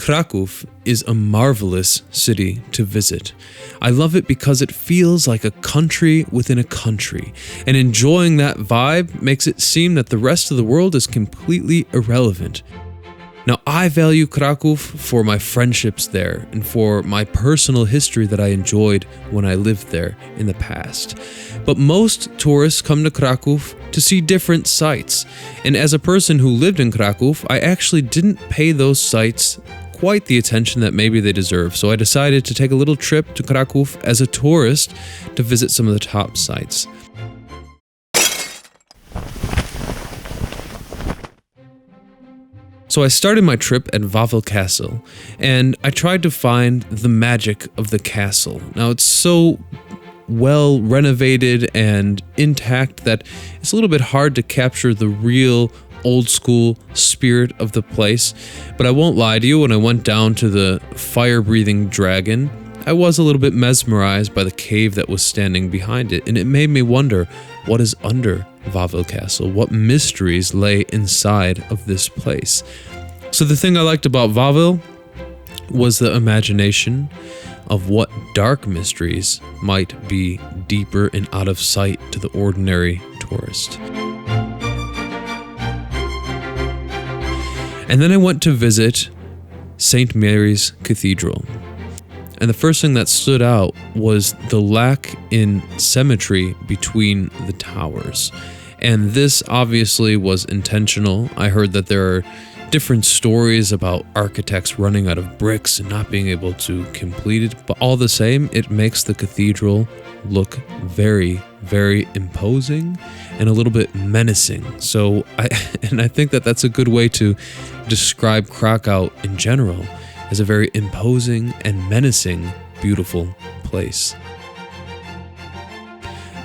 Kraków is a marvelous city to visit. I love it because it feels like a country within a country, and enjoying that vibe makes it seem that the rest of the world is completely irrelevant. Now, I value Kraków for my friendships there and for my personal history that I enjoyed when I lived there in the past. But most tourists come to Kraków to see different sights, and as a person who lived in Kraków, I actually didn't pay those sights quite the attention that maybe they deserve, so I decided to take a little trip to Kraków as a tourist to visit some of the top sites. So I started my trip at Vistula Castle, and I tried to find the magic of the castle. Now, it's so well renovated and intact that it's a little bit hard to capture the real old school spirit of the place, but I won't lie to you, when I went down to the fire-breathing dragon, I was a little bit mesmerized by the cave that was standing behind it, and it made me wonder what is under Vistula Castle, what mysteries lay inside of this place. So the thing I liked about Wawel was the imagination of what dark mysteries might be deeper and out of sight to the ordinary tourist. And then I went to visit St. Mary's Cathedral. And the first thing that stood out was the lack in symmetry between the towers. And this obviously was intentional. I heard that there are different stories about architects running out of bricks and not being able to complete it, but all the same, it makes the cathedral look very, very imposing and a little bit menacing. So I think that that's a good way to describe Krakow in general, as a very imposing and menacing, beautiful place.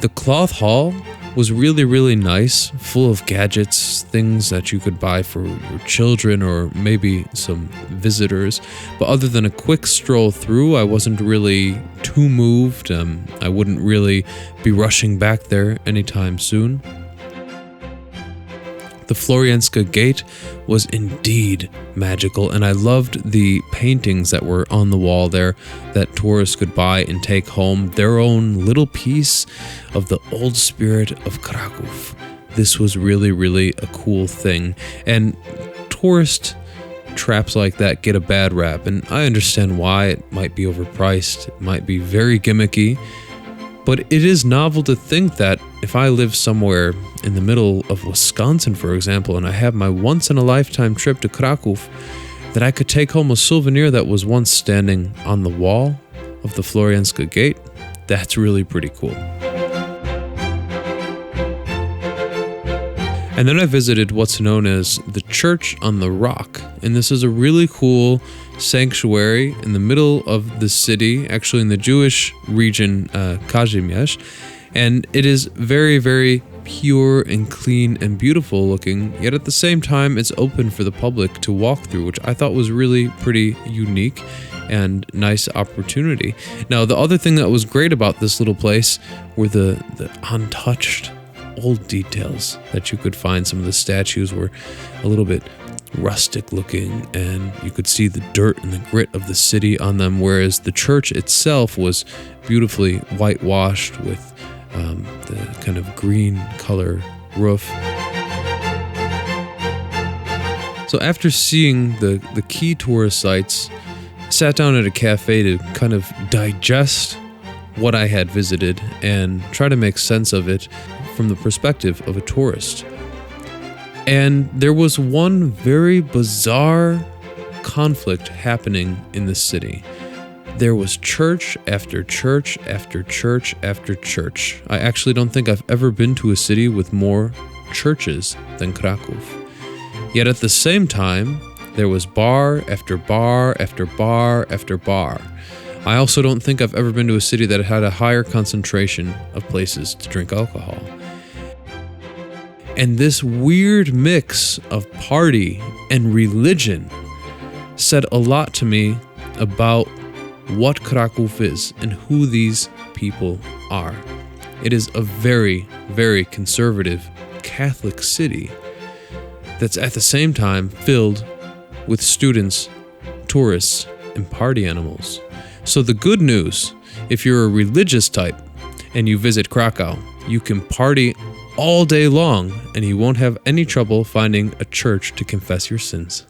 The Cloth Hall was really, really nice, full of gadgets, things that you could buy for your children or maybe some visitors. But other than a quick stroll through, I wasn't really too moved. I wouldn't really be rushing back there anytime soon. The Florianska Gate was indeed magical, and I loved the paintings that were on the wall there that tourists could buy and take home, their own little piece of the old spirit of Kraków. This was really, really a cool thing, and tourist traps like that get a bad rap, and I understand why. It might be overpriced, it might be very gimmicky, but it is novel to think that if I live somewhere in the middle of Wisconsin, for example, and I have my once-in-a-lifetime trip to Kraków, that I could take home a souvenir that was once standing on the wall of the Florianska Gate. That's really pretty cool. And then I visited what's known as the Church on the Rock, and this is a really cool sanctuary in the middle of the city, actually in the Jewish region Kazimierz, and it is very, very pure and clean and beautiful looking, yet at the same time it's open for the public to walk through, which I thought was really pretty unique and nice opportunity. Now, the other thing that was great about this little place were the untouched old details that you could find. Some of the statues were a little bit rustic looking, and you could see the dirt and the grit of the city on them, whereas the church itself was beautifully whitewashed with the kind of green color roof. So after seeing the key tourist sites, I sat down at a cafe to kind of digest what I had visited and try to make sense of it from the perspective of a tourist. And there was one very bizarre conflict happening in the city. There was church after church after church after church. I actually don't think I've ever been to a city with more churches than Kraków. Yet at the same time, there was bar after bar after bar after bar. I also don't think I've ever been to a city that had a higher concentration of places to drink alcohol. And this weird mix of party and religion said a lot to me about what Kraków is and who these people are. It is a very, very conservative Catholic city that's at the same time filled with students tourists, and party animals. So the good news, if you're a religious type and you visit Krakow, you can party all day long and you won't have any trouble finding a church to confess your sins.